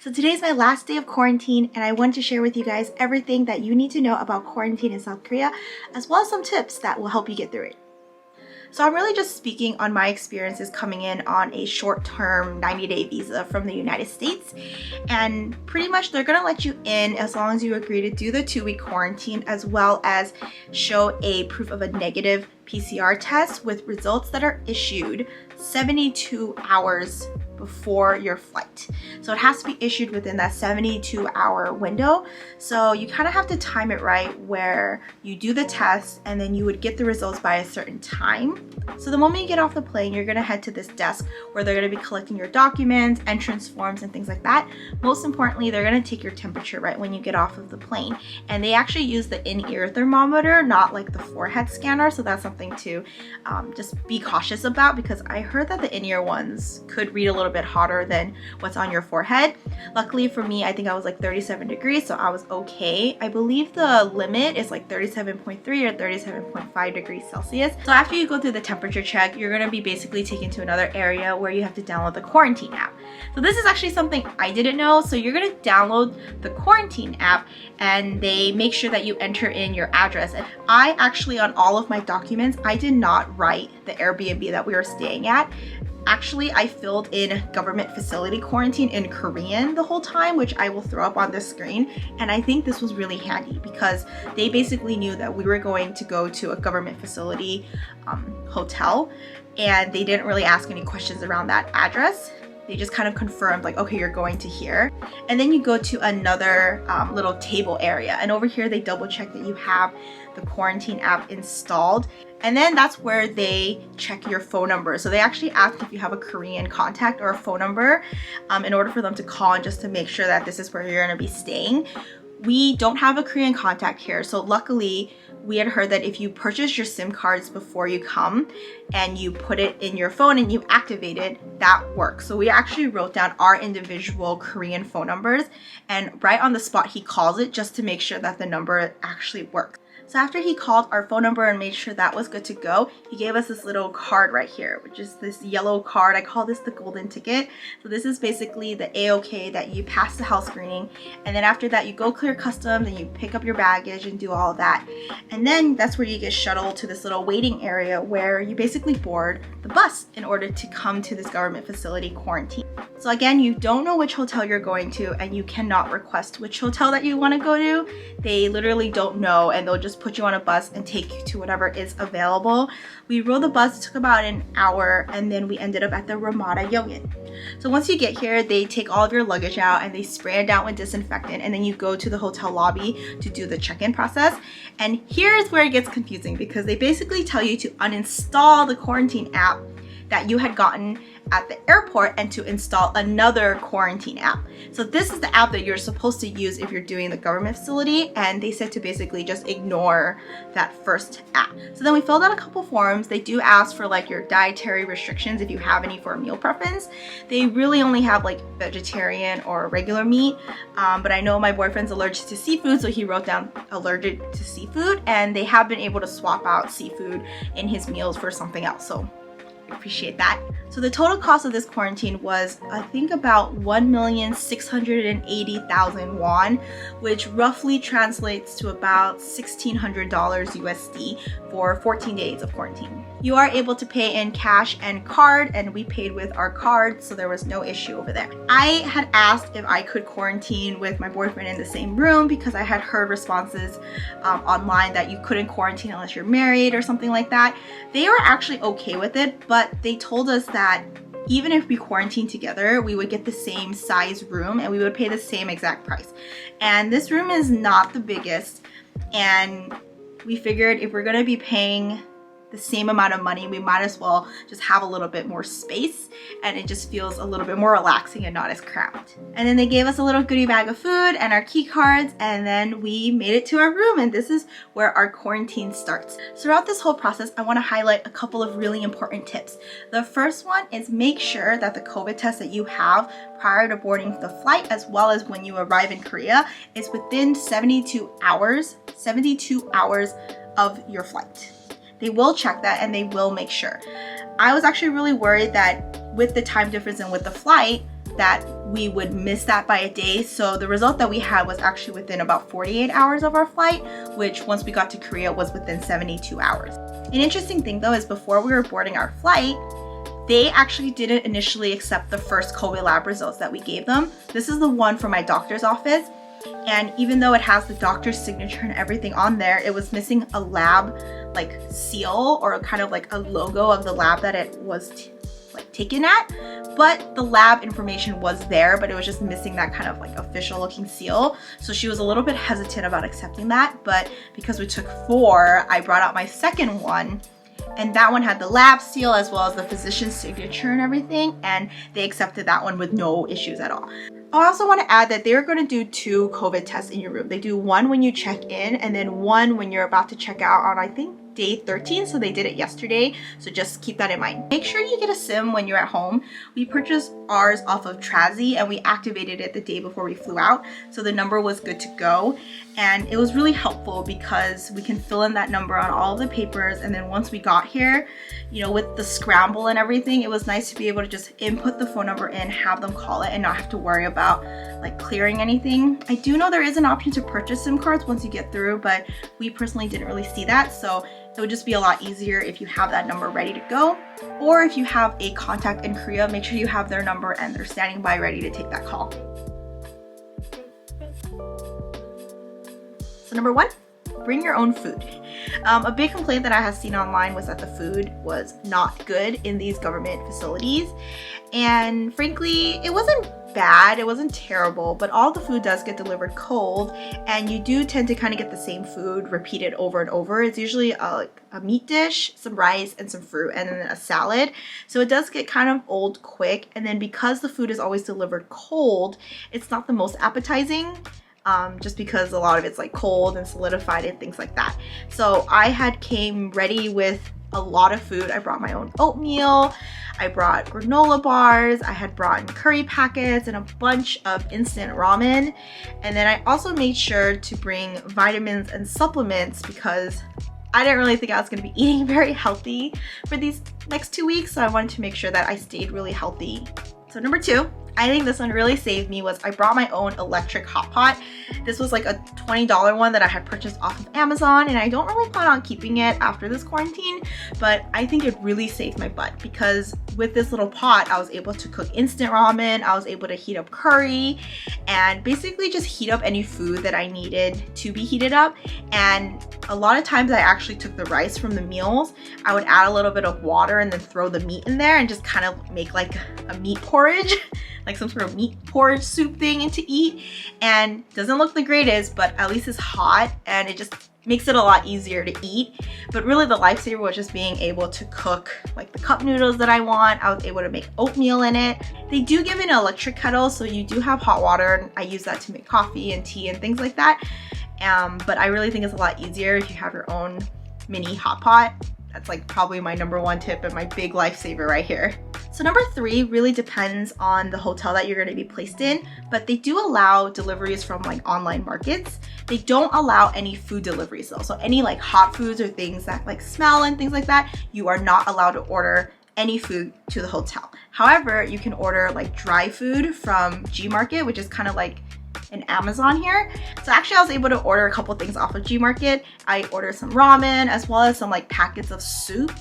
So today's my last day of quarantine and I want to share with you guys everything that you need to know about quarantine in South Korea, as well as some tips that will help you get through it. So I'm really just speaking on my experiences coming in on a short-term 90-day visa from the United States. And pretty much they're gonna let you in as long as you agree to do the 2-week quarantine, as well as show a proof of a negative PCR test with results that are issued 72 hours before your flight. So it has to be issued within that 72-hour window. So you kind of have to time it right where you do the test and then you would get the results by a certain time. So the moment you get off the plane, you're gonna head to this desk where they're gonna be collecting your documents, entrance forms, and things like that. Most importantly, they're gonna take your temperature right when you get off of the plane. And they actually use the in-ear thermometer, not like the forehead scanner. So that's something to just be cautious about, because I heard that the in-ear ones could read a little bit hotter than what's on your forehead. Luckily for me, I think I was like 37 degrees, so I was okay. I believe the limit is like 37.3 or 37.5 degrees Celsius. So after you go through the temperature check, you're gonna be basically taken to another area where you have to download the quarantine app. So this is actually something I didn't know. So you're gonna download the quarantine app and they make sure that you enter in your address. And I actually, on all of my documents, I did not write the Airbnb that we were staying at. Actually, I filled in government facility quarantine in Korean the whole time, which I will throw up on the screen. And I think this was really handy because they basically knew that we were going to go to a government facility hotel, and they didn't really ask any questions around that address. They just kind of confirmed like, okay, you're going to here. And then you go to another little table area. And over here, they double check that you have the quarantine app installed. And then that's where they check your phone number. So they actually ask if you have a Korean contact or a phone number in order for them to call and just to make sure that this is where you're gonna be staying. We don't have a Korean contact here. So luckily, we had heard that if you purchase your SIM cards before you come and you put it in your phone and you activate it, that works. So we actually wrote down our individual Korean phone numbers, and right on the spot, he calls it just to make sure that the number actually works. So after he called our phone number and made sure that was good to go, he gave us this little card right here, which is this yellow card. I call this the golden ticket. So this is basically the A-OK that you pass the health screening. And then after that, you go clear customs and you pick up your baggage and do all of that. And then that's where you get shuttled to this little waiting area where you basically board the bus in order to come to this government facility quarantine. So again, you don't know which hotel you're going to, and you cannot request which hotel that you want to go to. They literally don't know, and they'll just put you on a bus and take you to whatever is available. We rode the bus, it took about an hour, and then we ended up at the Ramada Yongin. So once you get here, they take all of your luggage out and they spray it down with disinfectant, and then you go to the hotel lobby to do the check-in process. And here's where it gets confusing, because they basically tell you to uninstall the quarantine app that you had gotten at the airport and to install another quarantine app. So this is the app that you're supposed to use if you're doing the government facility, and they said to basically just ignore that first app. So then we filled out a couple forms. They do ask for like your dietary restrictions if you have any for a meal preference. They really only have like vegetarian or regular meat, but I know my boyfriend's allergic to seafood, so he wrote down allergic to seafood, and they have been able to swap out seafood in his meals for something else. So appreciate that. So the total cost of this quarantine was, I think, about 1,680,000 won, which roughly translates to about $1,600 USD for 14 days of quarantine. You are able to pay in cash and card, and we paid with our card, so there was no issue over there. I had asked if I could quarantine with my boyfriend in the same room because I had heard responses online that you couldn't quarantine unless you're married or something like that. They were actually okay with it, but they told us that even if we quarantined together, we would get the same size room and we would pay the same exact price. And this room is not the biggest, and we figured if we're gonna be paying the same amount of money, we might as well just have a little bit more space, and it just feels a little bit more relaxing and not as cramped. And then they gave us a little goodie bag of food and our key cards, and then we made it to our room, and this is where our quarantine starts. Throughout this whole process, I want to highlight a couple of really important tips. The first one is make sure that the COVID test that you have prior to boarding the flight, as well as when you arrive in Korea, is within 72 hours of your flight. They will check that and they will make sure. I was actually really worried that with the time difference and with the flight, that we would miss that by a day. So the result that we had was actually within about 48 hours of our flight, which once we got to Korea was within 72 hours. An interesting thing though is before we were boarding our flight, they actually didn't initially accept the first COVID lab results that we gave them. This is the one from my doctor's office. And even though it has the doctor's signature and everything on there, it was missing a lab like seal or kind of like a logo of the lab that it was taken at. But the lab information was there, but it was just missing that kind of like official looking seal. So she was a little bit hesitant about accepting that. But because we took 4, I brought out my second one. And that one had the lab seal as well as the physician's signature and everything. And they accepted that one with no issues at all. I also want to add that they're going to do 2 COVID tests in your room. They do one when you check in and then one when you're about to check out on, I think, day 13. So they did it yesterday. So just keep that in mind. Make sure you get a SIM when you're at home. We purchased ours off of Trazi and we activated it the day before we flew out. So the number was good to go. And it was really helpful because we can fill in that number on all of the papers. And then once we got here, you know, with the scramble and everything, it was nice to be able to just input the phone number in, have them call it and not have to worry about like clearing anything. I do know there is an option to purchase SIM cards once you get through, but we personally didn't really see that. So it would just be a lot easier if you have that number ready to go. Or if you have a contact in Korea, make sure you have their number and they're standing by ready to take that call. So number 1, bring your own food. A big complaint that I have seen online was that the food was not good in these government facilities. And frankly, it wasn't bad, it wasn't terrible, but all the food does get delivered cold and you do tend to kind of get the same food repeated over and over. It's usually a meat dish, some rice and some fruit and then a salad. So it does get kind of old quick, and then because the food is always delivered cold, it's not the most appetizing. Just because a lot of it's like cold and solidified and things like that. So I had came ready with a lot of food. I brought my own oatmeal, I brought granola bars, I had brought in curry packets and a bunch of instant ramen. And then I also made sure to bring vitamins and supplements because I didn't really think I was going to be eating very healthy for these next 2 weeks. So I wanted to make sure that I stayed really healthy. So number 2, I think this one really saved me, was I brought my own electric hot pot. This was like a $20 one that I had purchased off of Amazon, and I don't really plan on keeping it after this quarantine, but I think it really saved my butt because with this little pot, I was able to cook instant ramen, I was able to heat up curry, and basically just heat up any food that I needed to be heated up. And a lot of times I actually took the rice from the meals, I would add a little bit of water and then throw the meat in there and just kind of make like a meat porridge. Like some sort of meat porridge soup thing to eat, and doesn't look the greatest, but at least it's hot and it just makes it a lot easier to eat. But really the lifesaver was just being able to cook like the cup noodles that I want. I was able to make oatmeal in it. They do give an electric kettle, so you do have hot water, and I use that to make coffee and tea and things like that. But I really think it's a lot easier if you have your own mini hot pot. That's like probably my number 1 tip and my big lifesaver right here. So number 3 really depends on the hotel that you're going to be placed in, but they do allow deliveries from like online markets. They don't allow any food deliveries though. So any like hot foods or things that like smell and things like that, you are not allowed to order any food to the hotel. However, you can order like dry food from Gmarket, which is kind of like an Amazon here. So actually I was able to order a couple things off of Gmarket. I ordered some ramen as well as some like packets of soup.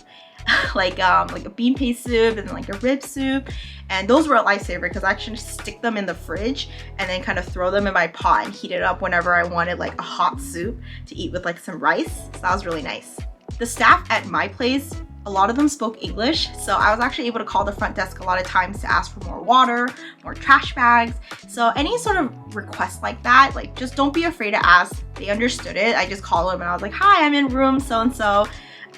like a bean paste soup and then like a rib soup, and those were a lifesaver because I actually stick them in the fridge and then kind of throw them in my pot and heat it up whenever I wanted like a hot soup to eat with like some rice. So that was really nice. The staff at my place, a lot of them spoke English, so I was actually able to call the front desk a lot of times to ask for more water, more trash bags. So any sort of request like that, like just don't be afraid to ask. They understood it. I just called them and I was like, hi, I'm in room so-and-so.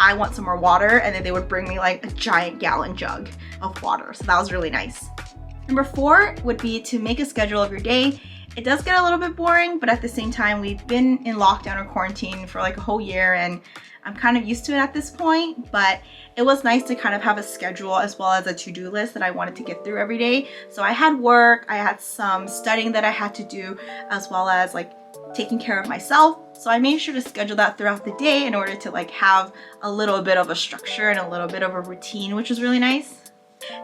I want some more water, and then they would bring me like a giant gallon jug of water. So that was really nice. Number 4 would be to make a schedule of your day. It does get a little bit boring, but at the same time, we've been in lockdown or quarantine for like a whole year, and I'm kind of used to it at this point, but it was nice to kind of have a schedule as well as a to-do list that I wanted to get through every day. So I had work, I had some studying that I had to do, as well as like taking care of myself. So I made sure to schedule that throughout the day in order to like have a little bit of a structure and a little bit of a routine, which was really nice.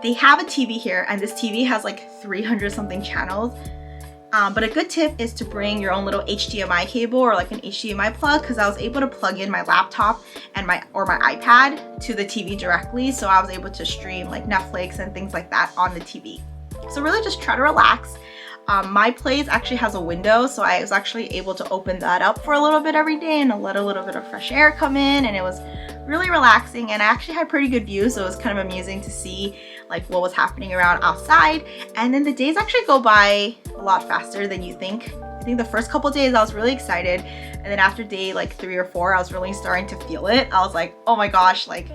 They have a TV here, and this TV has like 300 something channels. But a good tip is to bring your own little HDMI cable or like an HDMI plug, because I was able to plug in my laptop and my iPad to the TV directly, so I was able to stream like Netflix and things like that on the TV. So really just try to relax. My place actually has a window, so I was actually able to open that up for a little bit every day and let a little bit of fresh air come in, and it was really relaxing, and I actually had pretty good views, so it was kind of amusing to see like what was happening around outside. And then the days actually go by a lot faster than you think. I think the first couple days I was really excited, and then after day like 3 or 4 I was really starting to feel it. I was like, oh my gosh, like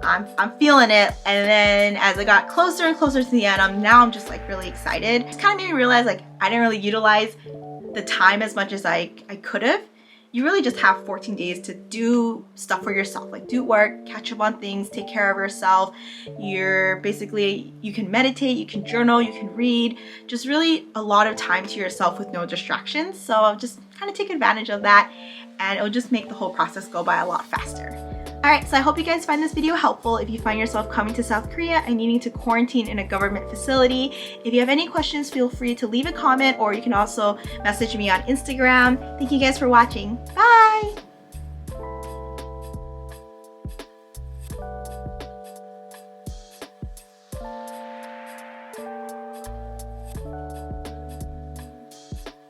I'm feeling it. And then as I got closer and closer to the end, now I'm just like really excited. It kind of made me realize like I didn't really utilize the time as much as I could have. You really just have 14 days to do stuff for yourself, like do work, catch up on things, take care of yourself. You can meditate, you can journal, you can read, just really a lot of time to yourself with no distractions. So just kind of take advantage of that, and it'll just make the whole process go by a lot faster. Alright, so I hope you guys find this video helpful if you find yourself coming to South Korea and needing to quarantine in a government facility. If you have any questions, feel free to leave a comment, or you can also message me on Instagram. Thank you guys for watching. Bye!